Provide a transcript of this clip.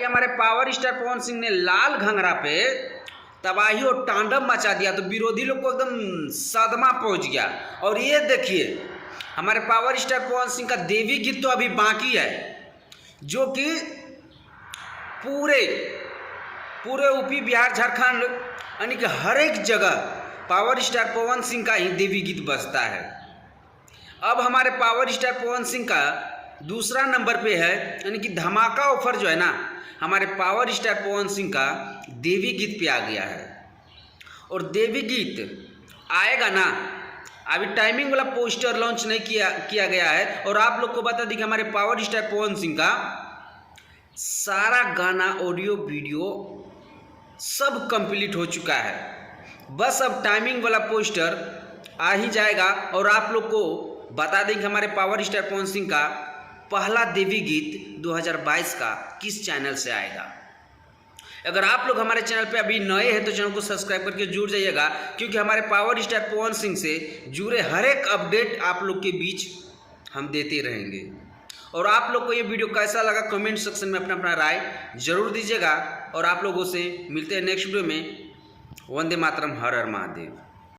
कि हमारे power star Pawan Singh ने लाल घंगरा पे तबाही और तांडव मचा दिया तो विरोधी लोग को एकदम सदमा पहुंच गया। और ये देखिए हमारे पावर स्टार पवन सिंह का देवी गीत तो अभी बाकी है, जो कि पूरे यूपी बिहार झारखंड यानी कि हर एक जगह पावर स्टार पवन सिंह का ही देवी गीत बजता है। अब हमारे पावर स्टार पवन सिंह का दूसरा नंबर पे है, यानी कि धमाका ऑफर जो है ना, हमारे पावर स्टार पवन सिंह का देवी गीत पे आ गया है। और देवी गीत आएगा ना, अभी टाइमिंग वाला पोस्टर लॉन्च नहीं किया गया है। और आप लोग को बता दी कि हमारे पावर स्टार पवन सिंह का सारा गाना ऑडियो वीडियो सब कंप्लीट हो चुका है, बस अब टाइमिंग वाला पोस्टर आ ही जाएगा। और आप लोग को बता दें कि हमारे पावर स्टार पवन सिंह का पहला देवी गीत 2022 का किस चैनल से आएगा। अगर आप लोग हमारे चैनल पे अभी नए हैं तो चैनल को सब्सक्राइब करके जुड़ जाइएगा, क्योंकि हमारे पावर स्टार पवन सिंह से जुड़े हर एक अपडेट आप लोग के बीच हम देते रहेंगे। और आप लोग को ये वीडियो कैसा लगा कमेंट सेक्शन में अपना राय जरूर दीजिएगा। और आप लोगों से मिलते हैं नेक्स्ट वीडियो में। वंदे मातरम, हर हर महादेव।